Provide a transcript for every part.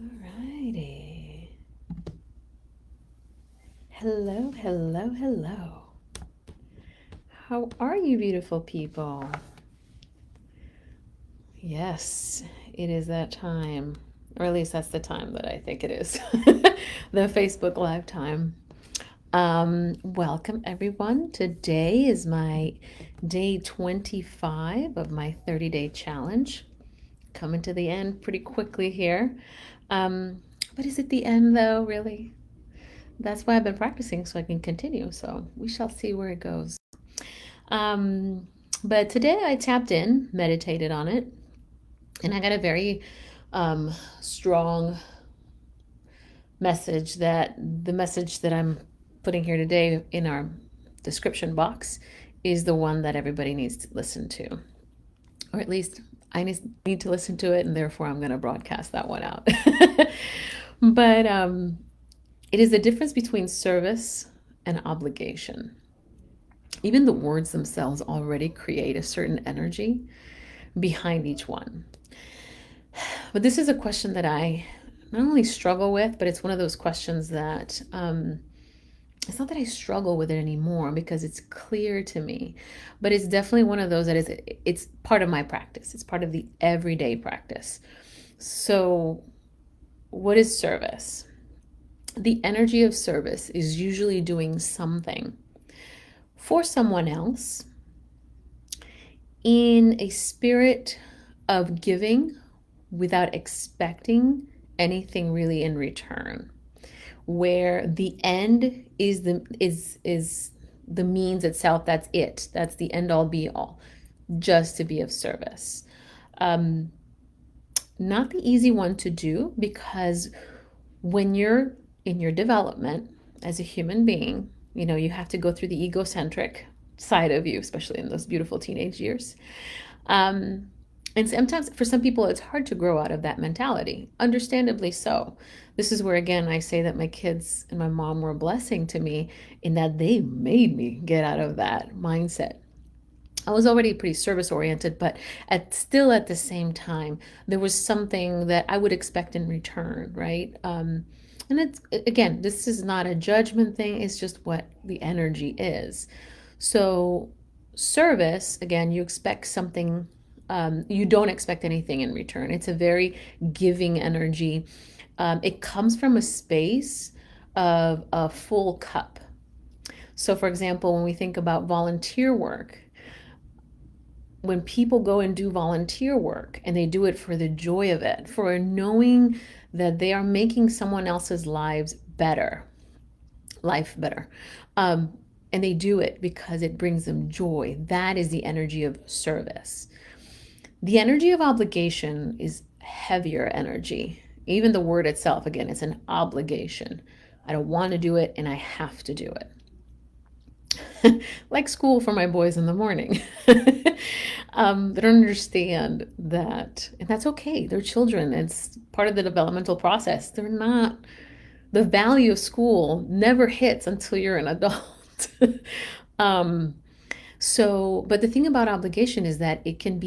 Alrighty. Hello, hello, hello. How are you, beautiful people? Yes, it is that time, or at least that's the time that I think it is. The Facebook Live time. Welcome, everyone. Today is my day 25 of my 30-day challenge. Coming to the end pretty quickly here. But is it the end, though, really? That's why I've been practicing so I can continue. So we shall see where it goes. Um, but today I tapped in, meditated on it, and I got a very strong message that the message that I'm putting here today in our description box is the one that everybody needs to listen to. Or at least I need to listen to it, and therefore I'm going to broadcast that one out. But it is the difference between service and obligation. Even the words themselves already create a certain energy behind each one. But this is a question that I not only struggle with, but it's one of those questions that it's not that I struggle with it anymore because it's clear to me, but it's definitely one of those that it's part of my practice. It's part of the everyday practice. So, what is service? The energy of service is usually doing something for someone else in a spirit of giving without expecting anything really in return, where the end is the means itself. That's the end all be all, just to be of service. Not the easy one to do, because when you're in your development as a human being, you have to go through the egocentric side of you, especially in those beautiful teenage years. And sometimes for some people, it's hard to grow out of that mentality, understandably so. This is where, again, I say that my kids and my mom were a blessing to me in that they made me get out of that mindset. I was already pretty service oriented, but still at the same time, there was something that I would expect in return, right? And it's, again, this is not a judgment thing, it's just what the energy is. So, service, again, you expect something, you don't expect anything in return. It's a very giving energy. It comes from a space of a full cup. So, for example, when we think about volunteer work, when people go and do volunteer work and they do it for the joy of it, for knowing that they are making someone else's life better, and they do it because it brings them joy, that is the energy of service. The energy of obligation is heavier energy. Even the word itself, again, it's an obligation. I don't want to do it and I have to do it. Like school for my boys in the morning. They don't understand that, and that's okay. They're children. It's part of the developmental process. They're not, the value of school never hits until you're an adult. But the thing about obligation is that it can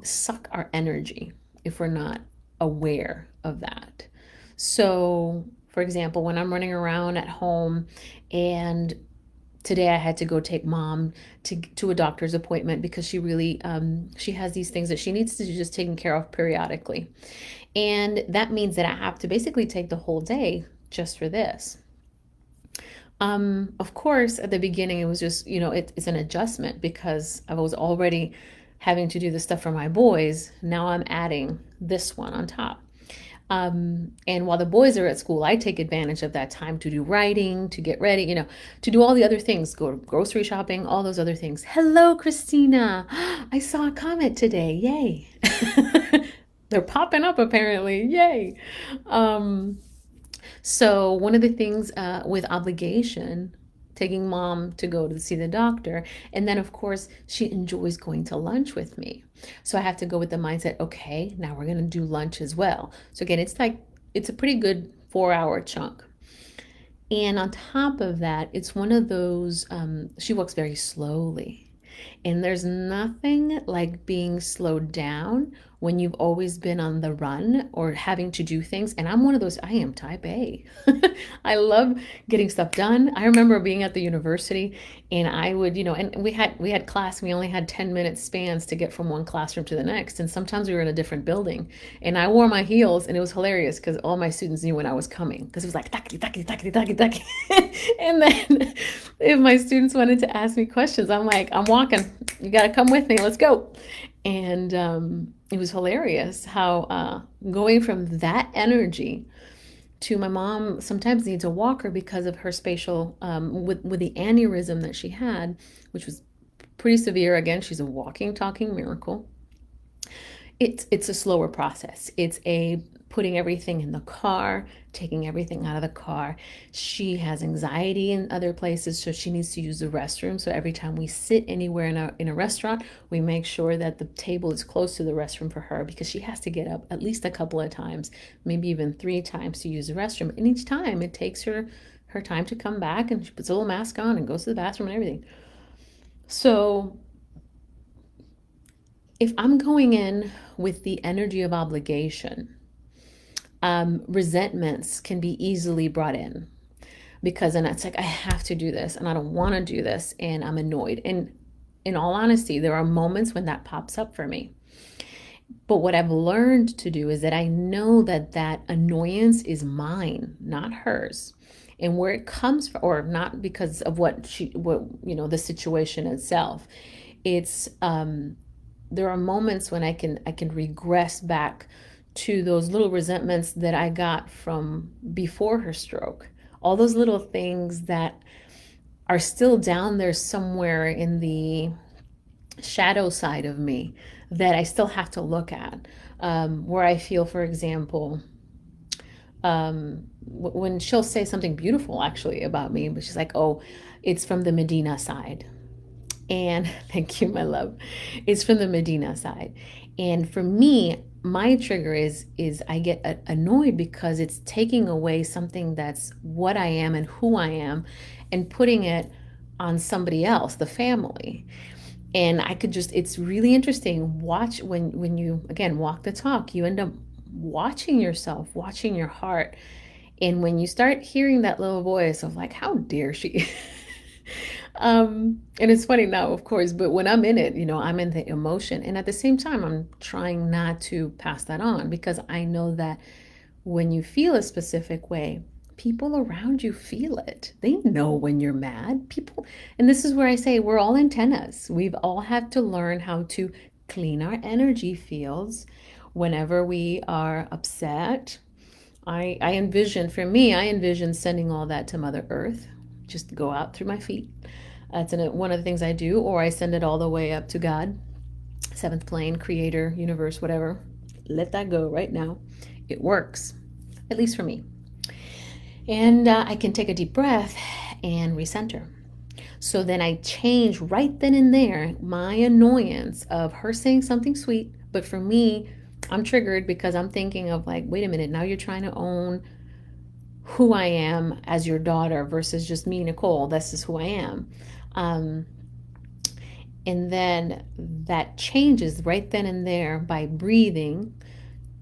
suck our energy if we're not aware of that. So, for example, when I'm running around at home, and today I had to go take mom to a doctor's appointment because she has these things that she needs to just taken care of periodically. And that means that I have to basically take the whole day just for this. Of course, at the beginning, it was just, it's an adjustment because I was already having to do the stuff for my boys. Now I'm adding this one on top. And while the boys are at school, I take advantage of that time to do writing, to get ready, to do all the other things, go grocery shopping, all those other things. Hello, Christina. I saw a comment today. Yay. They're popping up apparently. Yay. So one of the things with obligation, taking mom to go to see the doctor, and then of course she enjoys going to lunch with me. So I have to go with the mindset, okay, now we're going to do lunch as well. So again, it's a pretty good 4-hour chunk. And on top of that, it's one of those, she walks very slowly. And there's nothing like being slowed down when you've always been on the run or having to do things. And I'm one of those, I am type A. I love getting stuff done. I remember being at the university and I would, and we had class, we only had 10-minute spans to get from one classroom to the next. And sometimes we were in a different building. And I wore my heels and it was hilarious because all my students knew when I was coming because it was like taki taki taki taki taki. And then if my students wanted to ask me questions, I'm like, I'm walking. You got to come with me. Let's go. And it was hilarious how going from that energy to my mom sometimes needs a walker because of her spatial with the aneurysm that she had, which was pretty severe. Again, she's a walking, talking miracle. It's a slower process. It's a putting everything in the car, taking everything out of the car. She has anxiety in other places, so she needs to use the restroom. So every time we sit anywhere in a restaurant, we make sure that the table is close to the restroom for her because she has to get up at least a couple of times, maybe even 3 times to use the restroom. And each time it takes her time to come back, and she puts a little mask on and goes to the bathroom and everything. So if I'm going in with the energy of obligation, resentments can be easily brought in because then it's like, I have to do this and I don't want to do this and I'm annoyed. And in all honesty, there are moments when that pops up for me. But what I've learned to do is that I know that that annoyance is mine, not hers. And where it comes from, or not because of the situation itself. It's there are moments when I can regress back to those little resentments that I got from before her stroke. All those little things that are still down there somewhere in the shadow side of me that I still have to look at. Where I feel, for example, when she'll say something beautiful actually about me, but she's like, oh, it's from the Medina side. And thank you, my love. It's from the Medina side. And for me, my trigger is I get annoyed because it's taking away something that's what I am and who I am and putting it on somebody else, the family. And it's really interesting. Watch when you, again, walk the talk, you end up watching yourself, watching your heart. And when you start hearing that little voice of like, how dare she? And it's funny now, of course, but when I'm in it, I'm in the emotion. And at the same time, I'm trying not to pass that on because I know that when you feel a specific way, people around you feel it. They know when you're mad. And this is where I say we're all antennas. We've all had to learn how to clean our energy fields whenever we are upset. I envision sending all that to Mother Earth, just go out through my feet. That's one of the things I do, or I send it all the way up to God, seventh plane, creator, universe, whatever. Let that go right now. It works, at least for me. And I can take a deep breath and recenter. So then I change right then and there my annoyance of her saying something sweet. But for me, I'm triggered because I'm thinking of like, wait a minute, now you're trying to own who I am as your daughter versus just me, Nicole. This is who I am. And then that changes right then and there by breathing,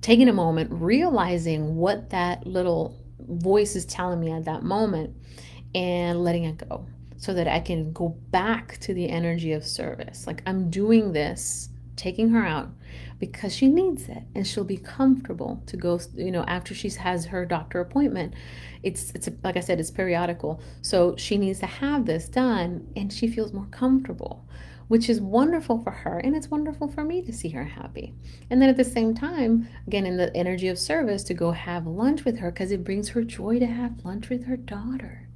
taking a moment, realizing what that little voice is telling me at that moment and letting it go so that I can go back to the energy of service. Like I'm doing this, taking her out because she needs it and she'll be comfortable to go, after she has her doctor appointment. It's like I said, it's periodical. So she needs to have this done and she feels more comfortable, which is wonderful for her. And it's wonderful for me to see her happy. And then at the same time, again, in the energy of service, to go have lunch with her because it brings her joy to have lunch with her daughter.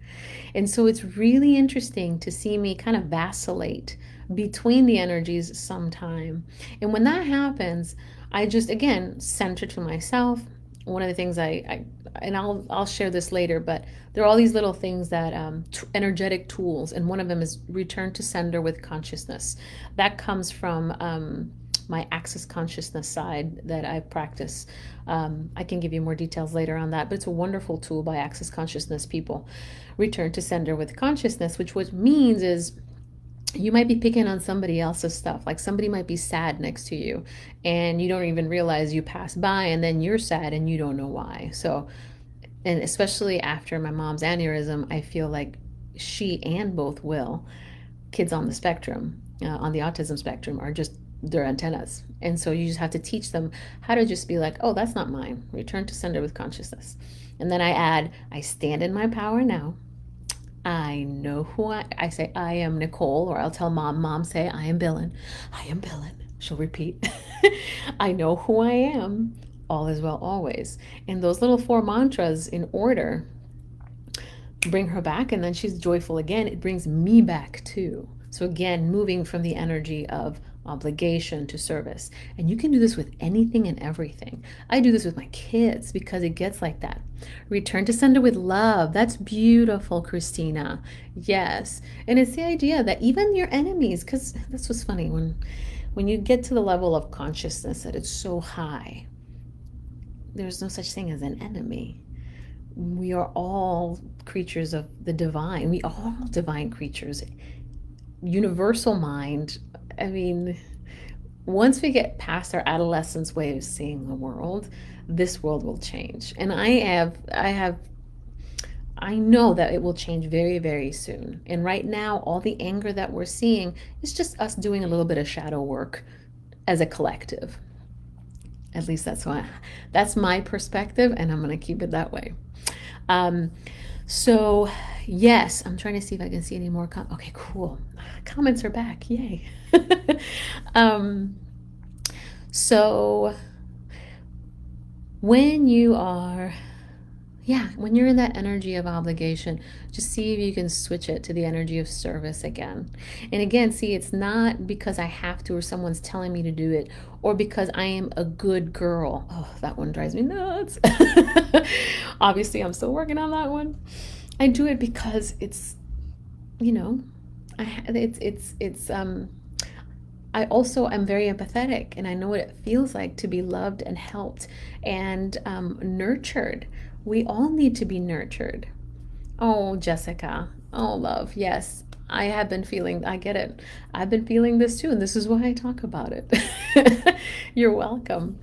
And so it's really interesting to see me kind of vacillate between the energies sometime. And when that happens, I just, again, center to myself. One of the things I'll share this later, but there are all these little things that energetic tools, and one of them is return to sender with consciousness. That comes from my Access Consciousness side that I practice. I can give you more details later on that, but it's a wonderful tool by Access Consciousness people. Return to sender with consciousness, which what means is You might be picking on somebody else's stuff. Like somebody might be sad next to you and you don't even realize you passed by and then you're sad and you don't know why. So, and especially after my mom's aneurysm, I feel like she and both Will, kids on the spectrum, on the autism spectrum, are just their antennas. And so you just have to teach them how to just be like, oh, that's not mine. Return to sender with consciousness. And then I add, I stand in my power now. I know who I say I am Nicole, or I'll tell mom say I am Billin. I am Billin. She'll repeat. I know who I am. All is well always. And those little four mantras in order bring her back, and then she's joyful again. It brings me back too. So again, moving from the energy of obligation to service. And you can do this with anything and everything. I do this with my kids because it gets like that. Return to sender with love. That's beautiful, Christina. Yes. And it's the idea that even your enemies, because that's what's funny, when you get to the level of consciousness that it's so high, there's no such thing as an enemy. We are all creatures of the divine. We are all divine creatures. Universal mind. I mean, once we get past our adolescence way of seeing the world, this world will change. And I know that it will change very, very soon. And right now, all the anger that we're seeing is just us doing a little bit of shadow work as a collective. At least that's my perspective, and I'm going to keep it that way. So yes, I'm trying to see if I can see any more. Okay, cool. Comments are back. Yay. So when you are, when you're in that energy of obligation, just see if you can switch it to the energy of service again. And again, see, it's not because I have to or someone's telling me to do it or because I am a good girl. Oh, that one drives me nuts. Obviously, I'm still working on that one. I do it because it's, I also am very empathetic and I know what it feels like to be loved and helped and nurtured. We all need to be nurtured. Oh, Jessica. Oh, love. Yes, I have been feeling, I get it. I've been feeling this too, and this is why I talk about it. You're welcome.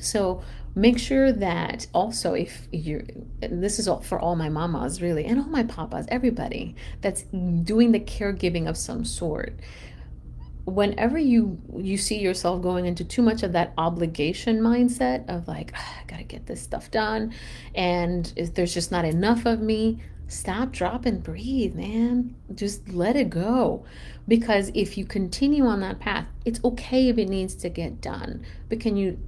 So make sure that also if you're, this is all for all my mamas really, and all my papas, everybody that's doing the caregiving of some sort. Whenever you see yourself going into too much of that obligation mindset of like, I gotta get this stuff done and there's just not enough of me, stop, drop, and breathe, man. Just let it go. Because if you continue on that path, it's okay if it needs to get done. But can you,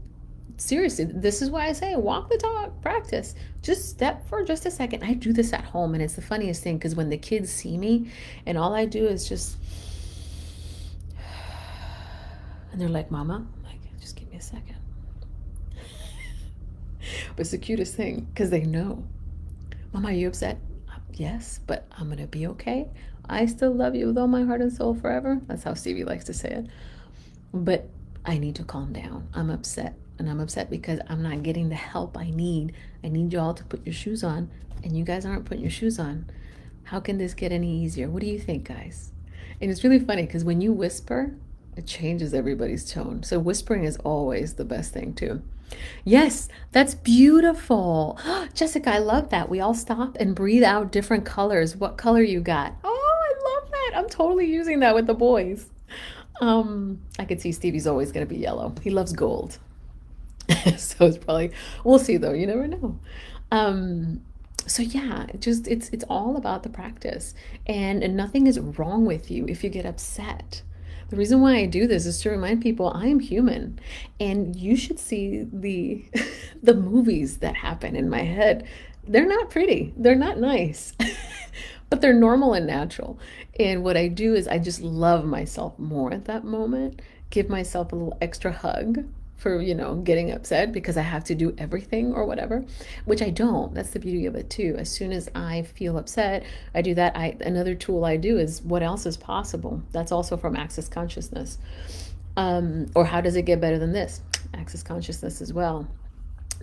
seriously, this is why I say walk the talk, practice. Just step for just a second. I do this at home, and it's the funniest thing because when the kids see me and all I do is just, and they're like, Mama, I'm like, just give me a second. But it's the cutest thing because they know. Mama, are you upset? Yes, but I'm going to be okay. I still love you with all my heart and soul forever. That's how Stevie likes to say it. But I need to calm down. I'm upset. And I'm upset because I'm not getting the help I need. I need y'all to put your shoes on. And you guys aren't putting your shoes on. How can this get any easier? What do you think, guys? And it's really funny because when you whisper, it changes everybody's tone. So whispering is always the best thing too. Yes, that's beautiful. Jessica, I love that. We all stop and breathe out different colors. What color you got? Oh, I love that. I'm totally using that with the boys. I could see Stevie's always going to be yellow. He loves gold. So it's probably, we'll see though. You never know. So yeah, it's all about the practice, and nothing is wrong with you if you get upset. The reason why I do this is to remind people I am human, and you should see the the movies that happen in my head. They're not pretty. They're not nice. But they're normal and natural. And what I do is I just love myself more at that moment, give myself a little extra hug for, getting upset because I have to do everything or whatever, which I don't. That's the beauty of it too. As soon as I feel upset, I do that. Another tool I do is what else is possible. That's also from Access Consciousness. Or how does it get better than this? Access Consciousness as well.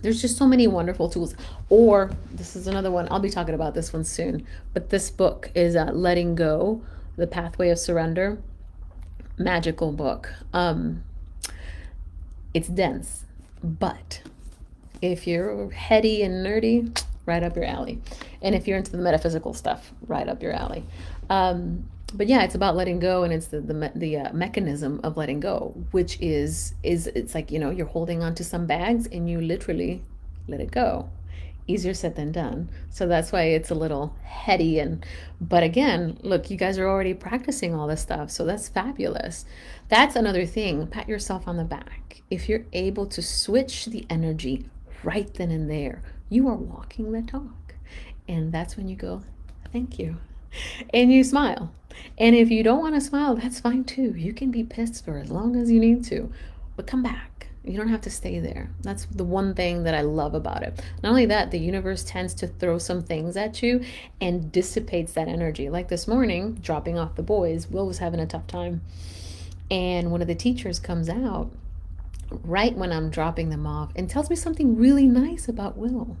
There's just so many wonderful tools. Or this is another one. I'll be talking about this one soon. But this book is Letting Go The Pathway of Surrender. Magical book. It's dense, but if you're heady and nerdy, right up your alley. And if you're into the metaphysical stuff, right up your alley. But yeah, it's about letting go, and it's the mechanism of letting go, which is it's like, you're holding on to some bags and you literally let it go. Easier said than done. So that's why it's a little heady. But again, look, you guys are already practicing all this stuff, so that's fabulous. That's another thing. Pat yourself on the back. If you're able to switch the energy right then and there, you are walking the talk. And that's when you go, thank you. And you smile. And if you don't want to smile, that's fine too. You can be pissed for as long as you need to, but come back. You don't have to stay there. That's the one thing that I love about it. Not only that, the universe tends to throw some things at you and dissipates that energy. Like this morning, dropping off the boys, Will was having a tough time. And one of the teachers comes out right when I'm dropping them off and tells me something really nice about Will.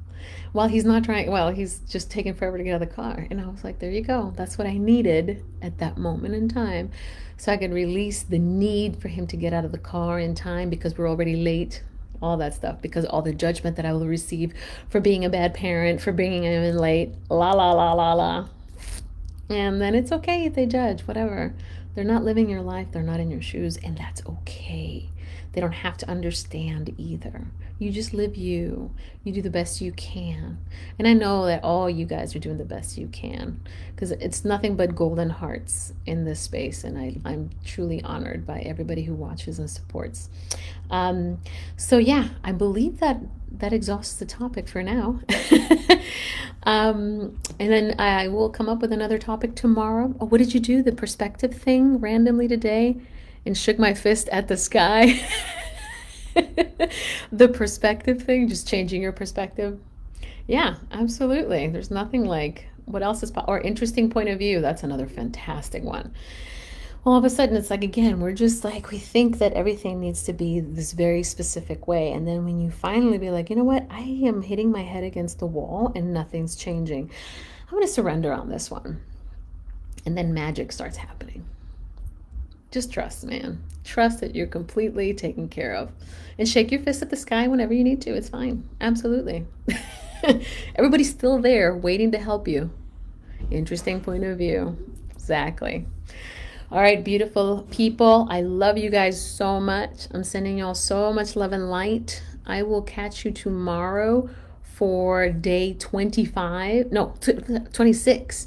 While he's not trying, well, he's just taking forever to get out of the car. And I was like, there you go. That's what I needed at that moment in time. So I could release the need for him to get out of the car in time because we're already late, all that stuff, because all the judgment that I will receive for being a bad parent, for bringing him in late, la, la, la, la, la. And then it's okay if they judge, whatever. They're not living your life. They're not in your shoes, and that's okay. They don't have to understand either. You just live you. You do the best you can. And I know that all you guys are doing the best you can, because it's nothing but golden hearts in this space. And I'm truly honored by everybody who watches and supports. So yeah, I believe that exhausts the topic for now. And then I will come up with another topic tomorrow. Oh, what did you do? The perspective thing randomly today, and shook my fist at the sky. The perspective thing, just changing your perspective. Yeah, absolutely. There's nothing like what else is, or interesting point of view. That's another fantastic one. All of a sudden, it's like, again, we're just like, we think that everything needs to be this very specific way. And then when you finally be like, you know what, I am hitting my head against the wall and nothing's changing. I'm going to surrender on this one. And then magic starts happening. Just trust, man. Trust that you're completely taken care of. And shake your fist at the sky whenever you need to. It's fine. Absolutely. Everybody's still there waiting to help you. Interesting point of view. Exactly. All right, beautiful people. I love you guys so much. I'm sending y'all so much love and light. I will catch you tomorrow for day 25. No, 26.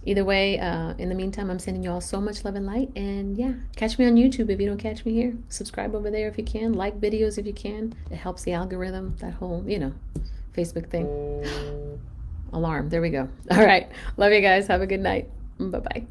Either way, in the meantime, I'm sending y'all so much love and light. And yeah, catch me on YouTube if you don't catch me here. Subscribe over there if you can. Like videos if you can. It helps the algorithm, that whole, Facebook thing. Alarm. There we go. All right. Love you guys. Have a good night. Bye-bye.